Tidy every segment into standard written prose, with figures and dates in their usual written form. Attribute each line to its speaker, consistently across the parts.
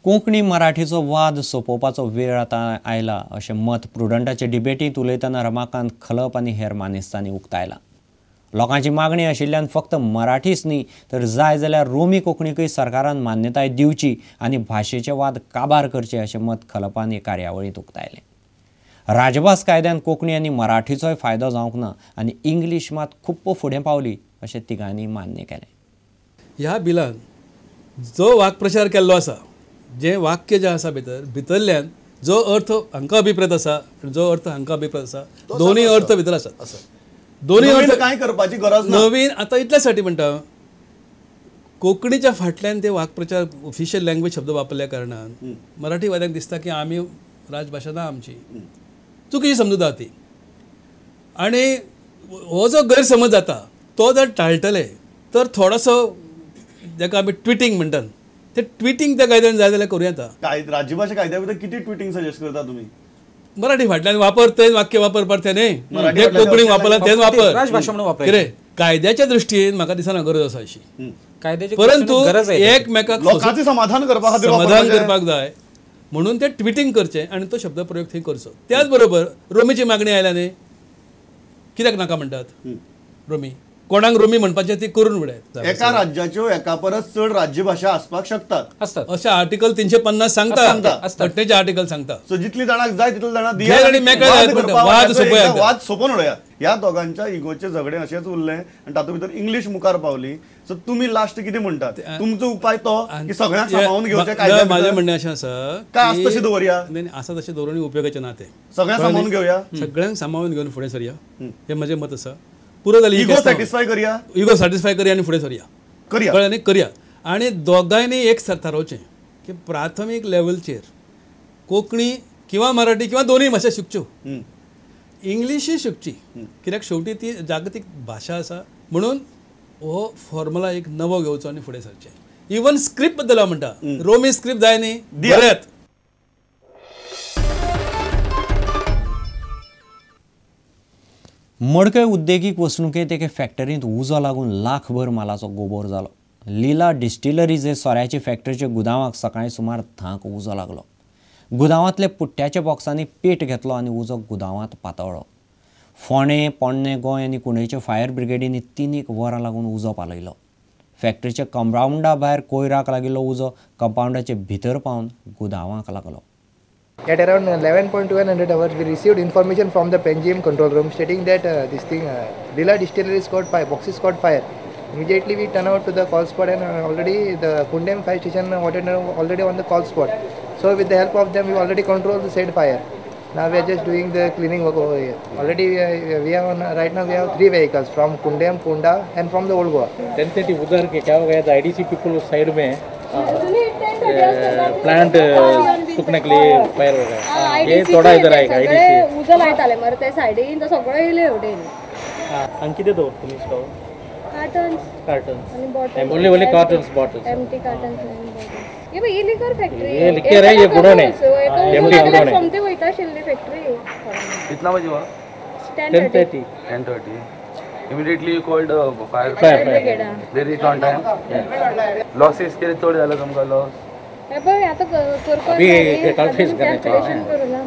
Speaker 1: कोंकणी मराठीचो वाद सोपोवपाचो वेळ आतां आयला अशें मत प्रुडंटाचे डिबेटींत उलयतना रमाकांत खलप आनी हेर मानेस्तांनी उक्तायलां. लोकांची मागणी आशिल्ल्यान फक्त मराठीच न्ही तर जाय जाल्यार रोमी कोंकणीकय सरकारान मान्यताय दिवची आनी भाशेचे वाद काबार करचे अशें मत खलपान हे कार्यावळींत उक्तायलें. राजभास कायद्यान कोंकणी आनी मराठीचोय फायदो जावंक ना आनी इंग्लीश मात खूब फुडें पावली अशें तिगांनी मान्य केलें.
Speaker 2: ह्या बिलान जो वाक्प्रचार केल्लो आसा, जे वाक्य जे आसा भितरल्यान जो अर्थ हांकां अभिप्रेत आसा जो अर्थ हांकां अभिप्रेत आसा, दोनूय अर्थ भितर आसात. दोनूय अर्थ
Speaker 3: काय करपाची गरज ना.
Speaker 2: नवीन आतां इतल्यासाठी म्हणटा कोंकणीच्या फाटल्यान ते वाक्प्रचार ऑफिशियल लँग्वेज शब्द वापरल्या कारणान मराठीवाद्यांक दिसता की आमी राजभाशा ना आमची. चुकीची समजूत आहा ती. आनी हो जो गैरसमज जाता तो जर टाळटले तर थोडोसो जाका आमी ट्विटींग म्हणटात ते ट्विटींग त्या कायद्यान जाय जाल्यार करूं येता.
Speaker 3: राज्यभाषा कायद्या भितर किती ट्विटींग सजेस्ट करता तुमी?
Speaker 2: मराठी फाटल्यान वापर तेच वाक्य वापरपाक ते न्ही, जे कोंकणी वापरला तेच वापर
Speaker 4: राजभाषा म्हणून वापर.
Speaker 2: कितें कायद्याच्या दृश्टीन म्हाका दिसना गरज आसा अशी. परंतु एकमेकाक
Speaker 3: लोकांचे समाधान
Speaker 2: करपाक जाय म्हणून ते ट्विटींग करचें आनी तो शब्द प्रयोग थंय करचो. त्याच बरोबर रोमीची मागणी आयल्या न्ही, कित्याक नाका म्हणटात रोमी? कोणाक रोमी म्हणपाचें ती करून उडयत.
Speaker 3: एका राज्याच्यो एका परस चड राज्यभाषा आसपाक शकतात
Speaker 2: अशें आर्टिकल 350 सांगता. घटनेचे आर्टिकल सांगता.
Speaker 3: सो जितली जाणांक जाय तितले जाणां वाद सोपोवन उडयात. ह्या दोगांच्या इगोचे झगडे अशेंच उरले आनी तातूंत भितर इंग्लीश मुखार पावली. सो तुमी लास्ट कितें म्हणटात? तुमचो उपाय तो की सगळ्यांक सामावून घेवचें कायद्या?
Speaker 2: म्हाजें म्हणणें अशें आसा
Speaker 3: काय आसा तशें दवरया.
Speaker 2: आसा तशें दवरून उपयोगाचें ना. तें
Speaker 3: सगळ्यांक सामावून घेवया.
Speaker 2: सगळ्यांक सामावून घेवन फुडें सरया हें म्हजें मत आसा. पुरो जाली
Speaker 3: इगो सॅटिस्फाय करया.
Speaker 2: इगो सॅटिस्फाय करया आनी फुडें सरया. कळ्ळें न्ही? करया. आनी दोगांयनी एक थारोवचें की प्राथमीक लेवलचेर कोंकणी किंवा मराठी किंवा दोनूय भाशा शिकच्यो. इंग्लिशूय शिकची कित्याक शेवटी ती जागतीक भाशा आसा. म्हणून हो फॉर्मुला एक नवो घेवचो आनी फुडें सरचें. इवन स्क्रिप्ट बद्दल हांव म्हणटा, रोमी स्क्रिप्ट जाय न्ही, बरेंत.
Speaker 1: मडकय उद्देगीक वसणुकेंत एके फॅक्टरींत उजो लागून लाखभर मालाचो गोबोर जालो. लीला डिस्टिलरीज हे सोऱ्याचे फॅक्टरीच्या गुदांवाक सकाळीं सुमार 10क उजो लागलो. गुदांवांतले पुट्ट्याच्या बॉक्सांनी पेट घेतलो आनी उजो गुदांवांत पातळ्ळो. फोंडे, पोरणें, गोंय आनी कुंडयच्या फायर ब्रिगेडींनी 3 वरां लागून उजो पालयलो. फॅक्टरीच्या कंपाउंडा भायर कोयराक लागिल्लो उजो कंपाउंडाचे भितर पावन गुदांवाक लागलो.
Speaker 5: At around 11:21 hours, we received information from the PNGM control room stating that Lila Distillery's caught fire, boxes caught fire. Immediately we turn out to the call spot and already the Kundem fire station already on the call spot. So with the help of them, we already controlled the said fire. Now we are just doing the cleaning work over here. Already we have right now we have 3 vehicles from Kundem, Kunda and from the Old Goa.
Speaker 6: 10:30 उधर के क्या हो गया था, IDC people side में plant सुकने के लिए fire हो गया. ये थोड़ा इधर आएगा IDC
Speaker 7: उजो लायताले मरे ते साइडीन तो सगळो येले एवढे.
Speaker 6: हां किती दो तुम्ही स्टॉव? कार्टन्स
Speaker 7: आणि bottles.
Speaker 6: Only cottons bottles.
Speaker 7: Empty cottons आणि बॉटल्स. ये भाई लिकर फॅक्टरी.
Speaker 6: ये लिकर है, ये गुडोन है.
Speaker 7: एम्प्टी गुडोन है. समते वयता शिल्ली फॅक्टरी.
Speaker 3: कितना बजे हुआ?
Speaker 7: 10:30.
Speaker 3: 10:30. Immediately you called fire
Speaker 7: brigade.
Speaker 3: They reached on time. Losses किती थोडे झालं तुमका लॉस?
Speaker 7: हे बघ आता करको
Speaker 6: अभी कॅल्क्युलेशन
Speaker 7: करायचं करू ना.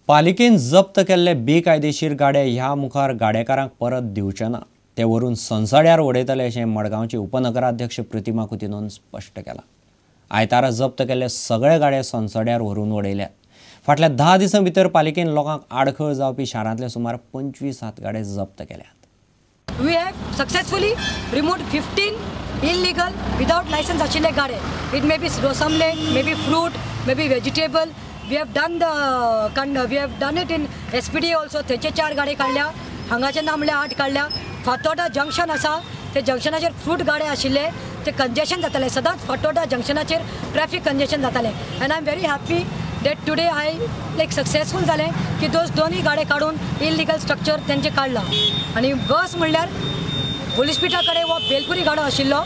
Speaker 1: पालिकेन जप्त केल्ले बेकायदेशीर गाडे ह्या मुखार गाडेकारांक परत दिवचे ना. ते व्हरून संसड्यार उडयतले अशें मडगांवचे उपनगराध्यक्ष प्रतिमा कुतिनोन स्पश्ट केलां. आयतारा जप्त केल्ले सगळे गाडे संसड्यार व्हरून उडयल्यात. फाटल्या 10 दिसां भितर पालिकेन लोकांक आडखळ जावपी शारांतले सुमार 25 गाडे जप्त केल्यात.
Speaker 8: We have successfully removed 15 illegal without license ashile gade. It may be rosamle, maybe fruit, maybe vegetable. We have done it in SPD also. तेचे 4 गाडी काढल्या. हांगाचे नामले 8 काढल्या. फातोडा जंक्शन आसा, ते जंक्शनाचेर फ्रूट गाडे आशिल्ले. ते कंजेशन जाताले. सदांच फातोडा जंक्शनाचेर ट्रॅफिक कंजेशन जाताले. End I am very happy that today I successful जाले की दोन्ही गाडे काढून इलिगल स्ट्रक्चर त्यांचे काढला. आणि बस म्हणल्यार होलिस्पिटा कडेन वो बेलपुरी गाडो आशिल्लो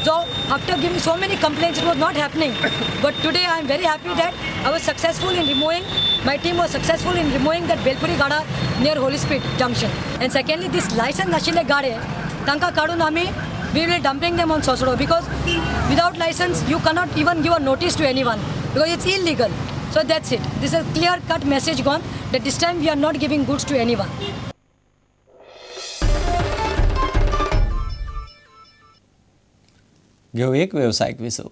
Speaker 8: जो after giving so many complaints it was not happening. But today I am very happy that I was successful in रिमुविंग my team was successful in रिमुविंग that bhelpuri गाडा नियर होलिस्पीट जंक्शन. एंड सेकंडली दीस लायसन्स आशिल्ले गाडे तांकां काढून आमी we will dumping them on Sosro, because without license you cannot even give a notice to anyone because it's illegal. So that's it. This is a clear-cut message gone that this time we are not giving goods to anyone.
Speaker 1: घेऊ एक व्यावसायिक विसव.